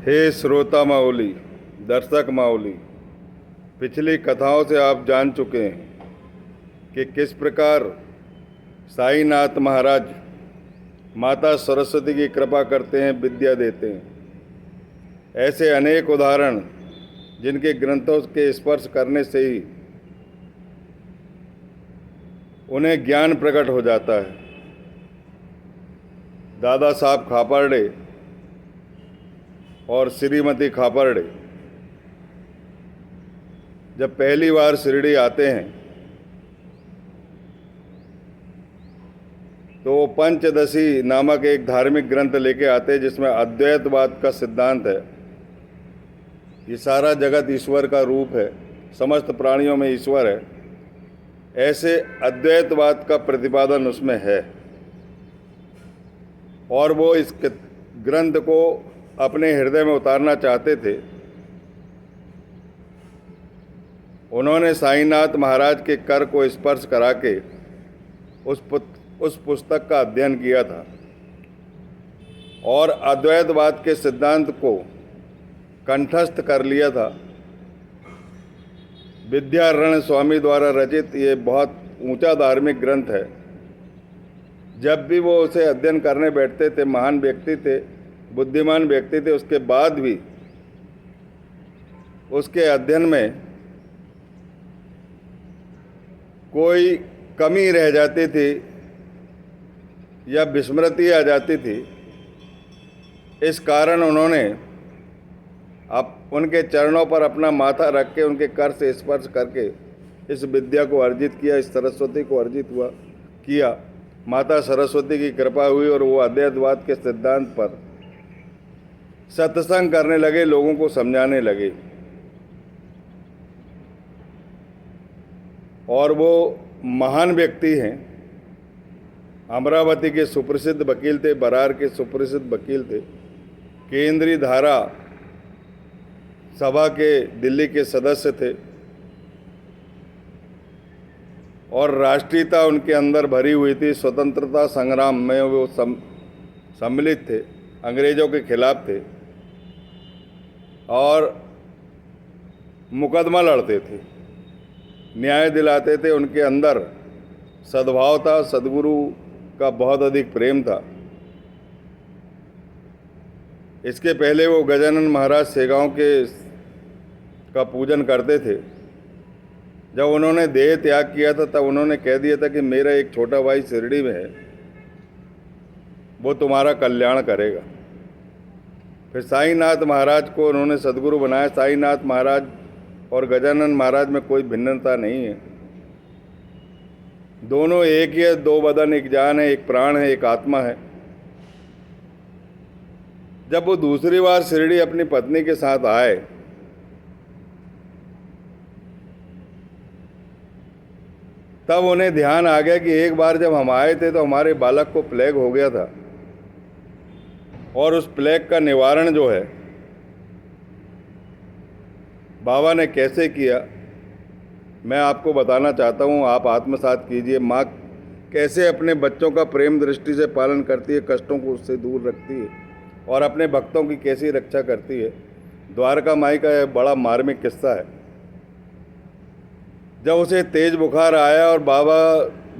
हे श्रोता माउली, दर्शक माउली, पिछली कथाओं से आप जान चुके हैं कि किस प्रकार साईनाथ महाराज माता सरस्वती की कृपा करते हैं, विद्या देते हैं। ऐसे अनेक उदाहरण जिनके ग्रंथों के स्पर्श करने से ही उन्हें ज्ञान प्रकट हो जाता है। दादा साहब खापर्डे और श्रीमती खापर्डे जब पहली बार शिरडी आते हैं तो वो पंचदशी नामक एक धार्मिक ग्रंथ लेके आते हैं जिसमें अद्वैतवाद का सिद्धांत है। ये सारा जगत ईश्वर का रूप है, समस्त प्राणियों में ईश्वर है, ऐसे अद्वैतवाद का प्रतिपादन उसमें है। और वो इस ग्रंथ को अपने हृदय में उतारना चाहते थे। उन्होंने साईनाथ महाराज के कर को स्पर्श करा के उस पुस्तक का अध्ययन किया था और अद्वैतवाद के सिद्धांत को कंठस्थ कर लिया था। विद्यारण्य स्वामी द्वारा रचित ये बहुत ऊंचा धार्मिक ग्रंथ है। जब भी वो उसे अध्ययन करने बैठते थे, महान व्यक्ति थे, बुद्धिमान व्यक्ति थे, उसके बाद भी उसके अध्ययन में कोई कमी रह जाती थी या विस्मृति आ जाती थी। इस कारण उन्होंने उनके चरणों पर अपना माथा रख के उनके कर से स्पर्श करके इस विद्या को अर्जित किया, इस सरस्वती को अर्जित किया। माता सरस्वती की कृपा हुई और वो अद्वैतवाद के सिद्धांत पर सत्संग करने लगे, लोगों को समझाने लगे। और वो महान व्यक्ति हैं, अमरावती के सुप्रसिद्ध वकील थे, बरार के सुप्रसिद्ध वकील थे, केंद्रीय धारा सभा के दिल्ली के सदस्य थे और राष्ट्रीयता उनके अंदर भरी हुई थी। स्वतंत्रता संग्राम में वो सम्मिलित थे, अंग्रेजों के खिलाफ थे और मुकदमा लड़ते थे, न्याय दिलाते थे। उनके अंदर सद्भाव था, सद्गुरु का बहुत अधिक प्रेम था। इसके पहले वो गजानन महाराज सेगांव का पूजन करते थे। जब उन्होंने देह त्याग किया था तब उन्होंने कह दिया था कि मेरा एक छोटा भाई शिरडी में है, वो तुम्हारा कल्याण करेगा। फिर साईनाथ महाराज को उन्होंने सद्गुरु बनाया। साईनाथ महाराज और गजानन महाराज में कोई भिन्नता नहीं है, दोनों एक ही है। दो बदन, एक जान है, एक प्राण है, एक आत्मा है। जब वो दूसरी बार शिरडी अपनी पत्नी के साथ आए तब उन्हें ध्यान आ गया कि एक बार जब हम आए थे तो हमारे बालक को प्लेग हो गया था और उस प्लेग का निवारण जो है बाबा ने कैसे किया, मैं आपको बताना चाहता हूँ। आप आत्मसात कीजिए। माँ कैसे अपने बच्चों का प्रेम दृष्टि से पालन करती है, कष्टों को उससे दूर रखती है और अपने भक्तों की कैसी रक्षा करती है। द्वारका माई का यह बड़ा मार्मिक किस्सा है। जब उसे तेज बुखार आया और बाबा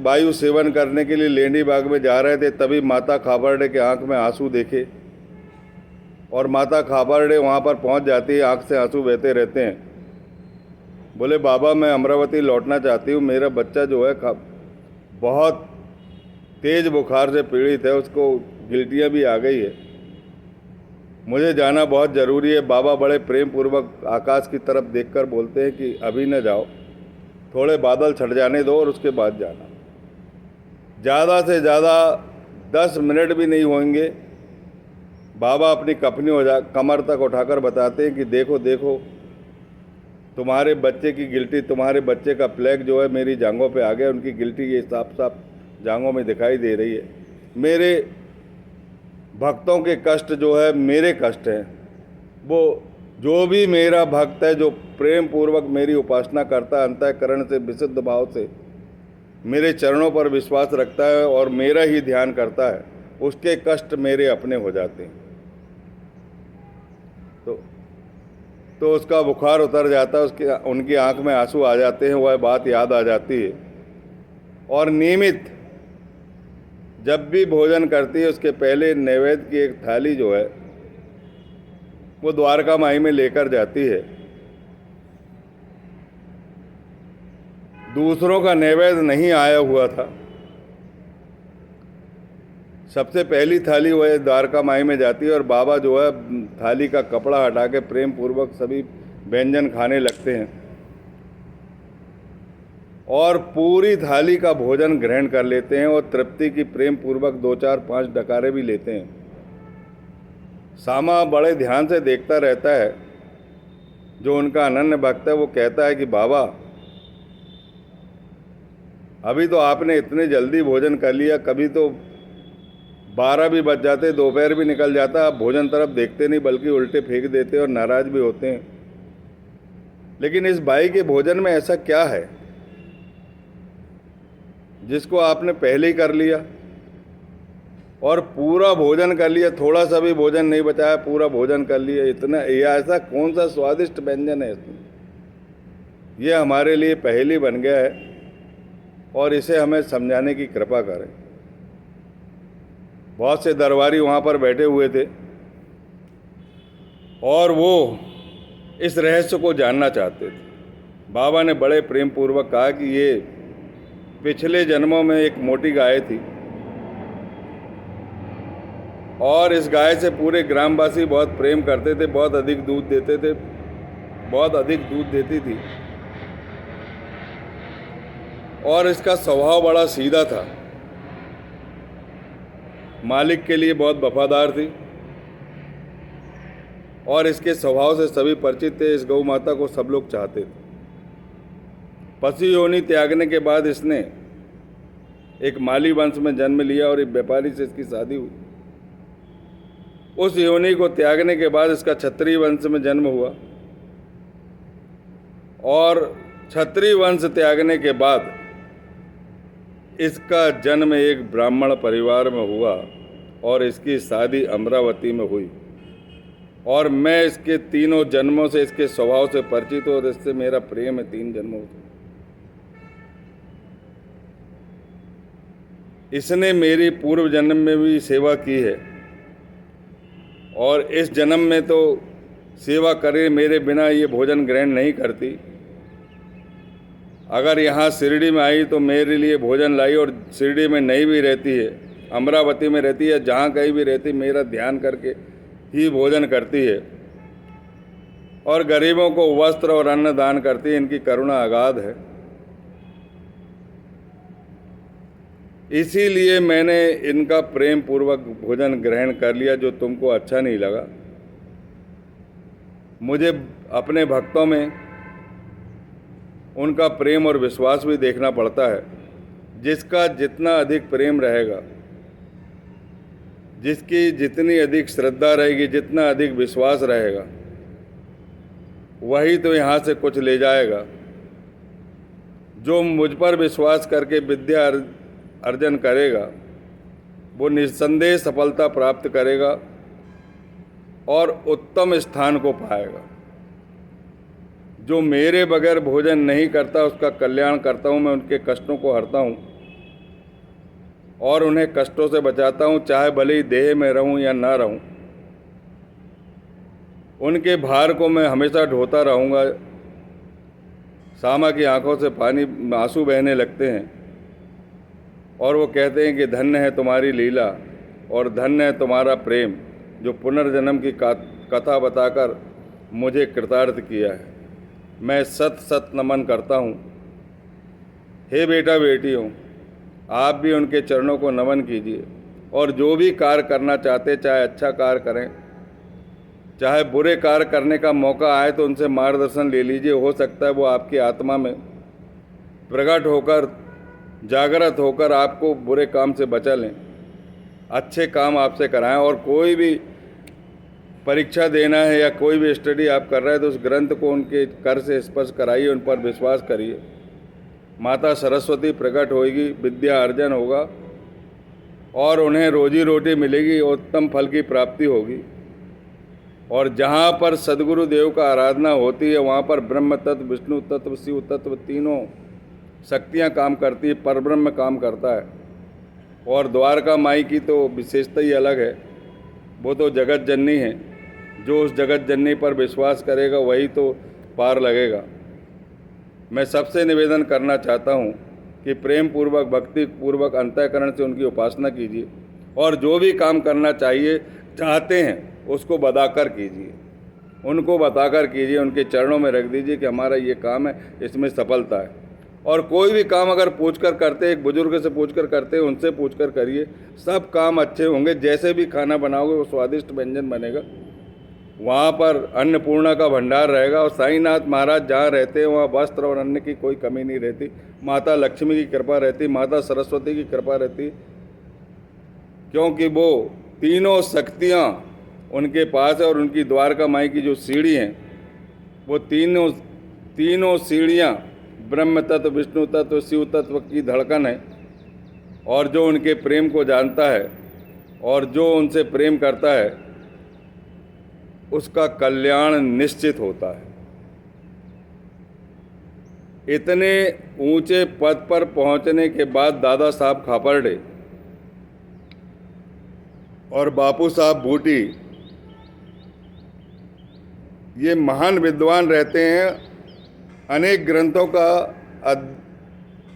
वायु सेवन करने के लिए लेंडी बाग में जा रहे थे, तभी माता खापर्डे के आंख में आंसू देखे और माता खापर्डे वहाँ पर पहुँच जाती है, आंख से आंसू बहते रहते हैं। बोले बाबा मैं अमरावती लौटना चाहती हूँ, मेरा बच्चा जो है बहुत तेज बुखार से पीड़ित है, उसको गिल्टियाँ भी आ गई है, मुझे जाना बहुत ज़रूरी है। बाबा बड़े प्रेम पूर्वक आकाश की तरफ देखकर बोलते हैं कि अभी न जाओ, थोड़े बादल छट जाने दो और उसके बाद जाना। ज़्यादा से ज़्यादा 10 मिनट भी नहीं होंगे, बाबा अपनी कफनी कमर तक उठाकर बताते हैं कि देखो देखो तुम्हारे बच्चे की गिल्टी, तुम्हारे बच्चे का प्लेग जो है मेरी जांघों पे आ गया। उनकी गिल्टी ये साफ साफ जांघों में दिखाई दे रही है। मेरे भक्तों के कष्ट जो है मेरे कष्ट हैं। वो जो भी मेरा भक्त है, जो प्रेम पूर्वक मेरी उपासना करता है, अंतःकरण से विशुद्ध भाव से मेरे चरणों पर विश्वास रखता है और मेरा ही ध्यान करता है, उसके कष्ट मेरे अपने हो जाते हैं। तो तो उसका बुखार उतर जाता है, उसके उनकी आंख में आंसू आ जाते हैं, वह बात याद आ जाती है। और नियमित जब भी भोजन करती है उसके पहले नैवेद्य की एक थाली जो है वो द्वारका माई में लेकर जाती है। दूसरों का नैवेद्य नहीं आया हुआ था, सबसे पहली थाली वह द्वारका माई में जाती है और बाबा जो है थाली का कपड़ा हटा के प्रेम पूर्वक सभी व्यंजन खाने लगते हैं और पूरी थाली का भोजन ग्रहण कर लेते हैं और तृप्ति की प्रेम पूर्वक 2 4 5 डकारे भी लेते हैं। सामा बड़े ध्यान से देखता रहता है। जो उनका अनन्य भक्त है वो कहता है कि बाबा, अभी तो आपने इतने जल्दी भोजन कर लिया, कभी तो 12 भी बज जाते, दोपहर भी निकल जाता, आप भोजन तरफ देखते नहीं बल्कि उल्टे फेंक देते और नाराज भी होते हैं। लेकिन इस भाई के भोजन में ऐसा क्या है जिसको आपने पहले ही कर लिया और पूरा भोजन कर लिया, थोड़ा सा भी भोजन नहीं बचाया, पूरा भोजन कर लिया। इतना यह ऐसा कौन सा स्वादिष्ट व्यंजन है इसमें? ये हमारे लिए पहेली बन गया है और इसे हमें समझाने की कृपा करें। बहुत से दरबारी वहाँ पर बैठे हुए थे और वो इस रहस्य को जानना चाहते थे। बाबा ने बड़े प्रेम पूर्वक कहा कि ये पिछले जन्मों में एक मोटी गाय थी और इस गाय से पूरे ग्रामवासी बहुत प्रेम करते थे, बहुत अधिक दूध देते थे, बहुत अधिक दूध देती थी और इसका स्वभाव बड़ा सीधा था, मालिक के लिए बहुत वफादार थी और इसके स्वभाव से सभी परिचित थे। इस गौ माता को सब लोग चाहते थे। पशु योनि त्यागने के बाद इसने एक माली वंश में जन्म लिया और एक व्यापारी से इसकी शादी हुई। उस योनि को त्यागने के बाद इसका क्षत्रिय वंश में जन्म हुआ और क्षत्रिय वंश त्यागने के बाद इसका जन्म एक ब्राह्मण परिवार में हुआ और इसकी शादी अमरावती में हुई और मैं इसके तीनों जन्मों से इसके स्वभाव से परिचित हूँ और इससे मेरा प्रेम है 3 जन्मों से। इसने मेरी पूर्व जन्म में भी सेवा की है और इस जन्म में तो सेवा करे मेरे बिना ये भोजन ग्रहण नहीं करती। अगर यहाँ शिरडी में आई तो मेरे लिए भोजन लाई और शिरडी में नहीं भी रहती है, अमरावती में रहती है, जहाँ कहीं भी रहती, मेरा ध्यान करके ही भोजन करती है और गरीबों को वस्त्र और अन्न दान करती है। इनकी करुणा अगाध है। इसीलिए मैंने इनका प्रेम पूर्वक भोजन ग्रहण कर लिया। जो तुमको अच्छा नहीं लगा, मुझे अपने भक्तों में उनका प्रेम और विश्वास भी देखना पड़ता है। जिसका जितना अधिक प्रेम रहेगा, जिसकी जितनी अधिक श्रद्धा रहेगी, जितना अधिक विश्वास रहेगा, वही तो यहाँ से कुछ ले जाएगा। जो मुझ पर विश्वास करके विद्या अर्जन करेगा वो निस्संदेह सफलता प्राप्त करेगा और उत्तम स्थान को पाएगा। जो मेरे बगैर भोजन नहीं करता उसका कल्याण करता हूँ। मैं उनके कष्टों को हरता हूँ और उन्हें कष्टों से बचाता हूँ, चाहे भले ही देह में रहूँ या ना रहूँ। उनके भार को मैं हमेशा ढोता रहूँगा। सामा की आंखों से आंसू बहने लगते हैं और वो कहते हैं कि धन्य है तुम्हारी लीला और धन्य है तुम्हारा प्रेम, जो पुनर्जन्म की कथा बताकर मुझे कृतार्थ किया है। मैं सत सत नमन करता हूँ। हे बेटा बेटियों, आप भी उनके चरणों को नमन कीजिए और जो भी कार्य करना चाहते, चाहे अच्छा कार्य करें, चाहे बुरे कार्य करने का मौका आए तो उनसे मार्गदर्शन ले लीजिए। हो सकता है वो आपकी आत्मा में प्रकट होकर, जागृत होकर आपको बुरे काम से बचा लें, अच्छे काम आपसे कराएं। और कोई भी परीक्षा देना है या कोई भी स्टडी आप कर रहे हैं तो उस ग्रंथ को उनके कर से स्पर्श कराइए, उन पर विश्वास करिए। माता सरस्वती प्रकट होगी, विद्या अर्जन होगा और उन्हें रोजी रोटी मिलेगी, उत्तम फल की प्राप्ति होगी। और जहाँ पर सदगुरु देव का आराधना होती है वहाँ पर ब्रह्म तत्व, विष्णु तत्व, शिव तत्व, तीनों शक्तियाँ काम करती है, परब्रह्म काम करता है। और द्वारका माई की तो विशेषता ही अलग है, वो तो जगत जननी है। जो उस जगत जननी पर विश्वास करेगा वही तो पार लगेगा। मैं सबसे निवेदन करना चाहता हूँ कि प्रेम पूर्वक, भक्ति पूर्वक अंतःकरण से उनकी उपासना कीजिए और जो भी काम करना चाहिए चाहते हैं उसको बताकर कीजिए, उनको बताकर कीजिए, उनके चरणों में रख दीजिए कि हमारा ये काम है, इसमें सफलता है। और कोई भी काम अगर पूछकर करते, एक बुजुर्ग से पूछकर करते, उनसे पूछकर करिए, सब काम अच्छे होंगे। जैसे भी खाना बनाओगे वो स्वादिष्ट व्यंजन बनेगा। वहाँ पर अन्नपूर्णा का भंडार रहेगा और साईनाथ महाराज जहाँ रहते हैं वहाँ वस्त्र और अन्न की कोई कमी नहीं रहती। माता लक्ष्मी की कृपा रहती, माता सरस्वती की कृपा रहती, क्योंकि वो तीनों शक्तियाँ उनके पास है। और उनकी द्वारका माई की जो सीढ़ी हैं वो तीनों सीढ़ियाँ ब्रह्म तत्व, विष्णु तत्व, शिव तत्व की धड़कन है। और जो उनके प्रेम को जानता है और जो उनसे प्रेम करता है उसका कल्याण निश्चित होता है। इतने ऊंचे पद पर पहुंचने के बाद दादा साहब खापर्डे और बापू साहब बूटी ये महान विद्वान रहते हैं, अनेक ग्रंथों का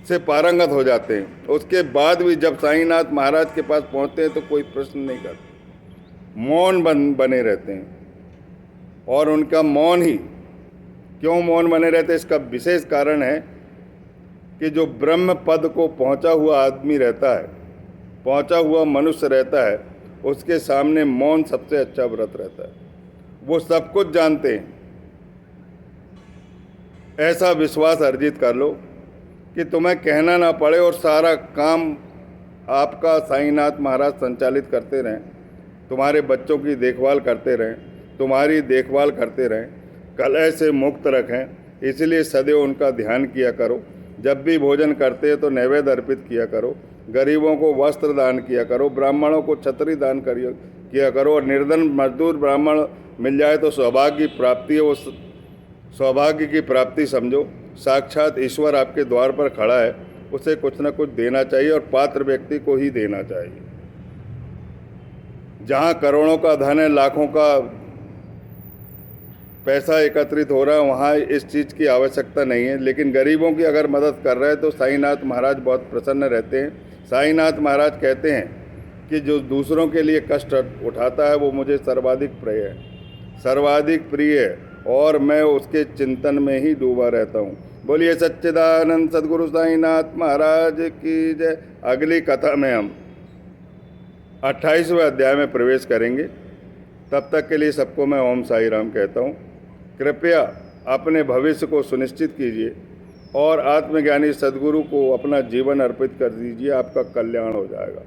से पारंगत हो जाते हैं। उसके बाद भी जब साईनाथ महाराज के पास पहुंचते हैं तो कोई प्रश्न नहीं करते, मौन बने रहते हैं। और उनका मौन ही क्यों मौन बने रहते, इसका विशेष कारण है कि जो ब्रह्म पद को पहुंचा हुआ आदमी रहता है, पहुंचा हुआ मनुष्य रहता है, उसके सामने मौन सबसे अच्छा व्रत रहता है। वो सब कुछ जानते हैं। ऐसा विश्वास अर्जित कर लो कि तुम्हें कहना ना पड़े और सारा काम आपका साईनाथ महाराज संचालित करते रहें, तुम्हारे बच्चों की देखभाल करते रहें, तुम्हारी देखभाल करते रहें, कलह से मुक्त रखें। इसलिए सदैव उनका ध्यान किया करो। जब भी भोजन करते हैं तो नैवेद्य अर्पित किया करो, गरीबों को वस्त्र दान किया करो, ब्राह्मणों को छतरी दान किया करो। और निर्धन मजदूर ब्राह्मण मिल जाए तो सौभाग्य की प्राप्ति है, वो सौभाग्य की प्राप्ति समझो। साक्षात ईश्वर आपके द्वार पर खड़ा है, उसे कुछ न कुछ देना चाहिए और पात्र व्यक्ति को ही देना चाहिए। जहाँ करोड़ों का धन है, लाखों का पैसा एकत्रित हो रहा है, वहाँ इस चीज़ की आवश्यकता नहीं है। लेकिन गरीबों की अगर मदद कर रहे हैं तो साईनाथ महाराज बहुत प्रसन्न रहते हैं। साईनाथ महाराज कहते हैं कि जो दूसरों के लिए कष्ट उठाता है वो मुझे सर्वाधिक प्रिय है, सर्वाधिक प्रिय है, और मैं उसके चिंतन में ही डूबा रहता हूँ। बोलिए सच्चिदानंद सद्गुरु साईनाथ महाराज की जय। अगली कथा में हम 28वें अध्याय में प्रवेश करेंगे। तब तक के लिए सबको मैं ओम साई राम कहता हूँ। कृपया अपने भविष्य को सुनिश्चित कीजिए और आत्मज्ञानी सद्गुरु को अपना जीवन अर्पित कर दीजिए, आपका कल्याण हो जाएगा।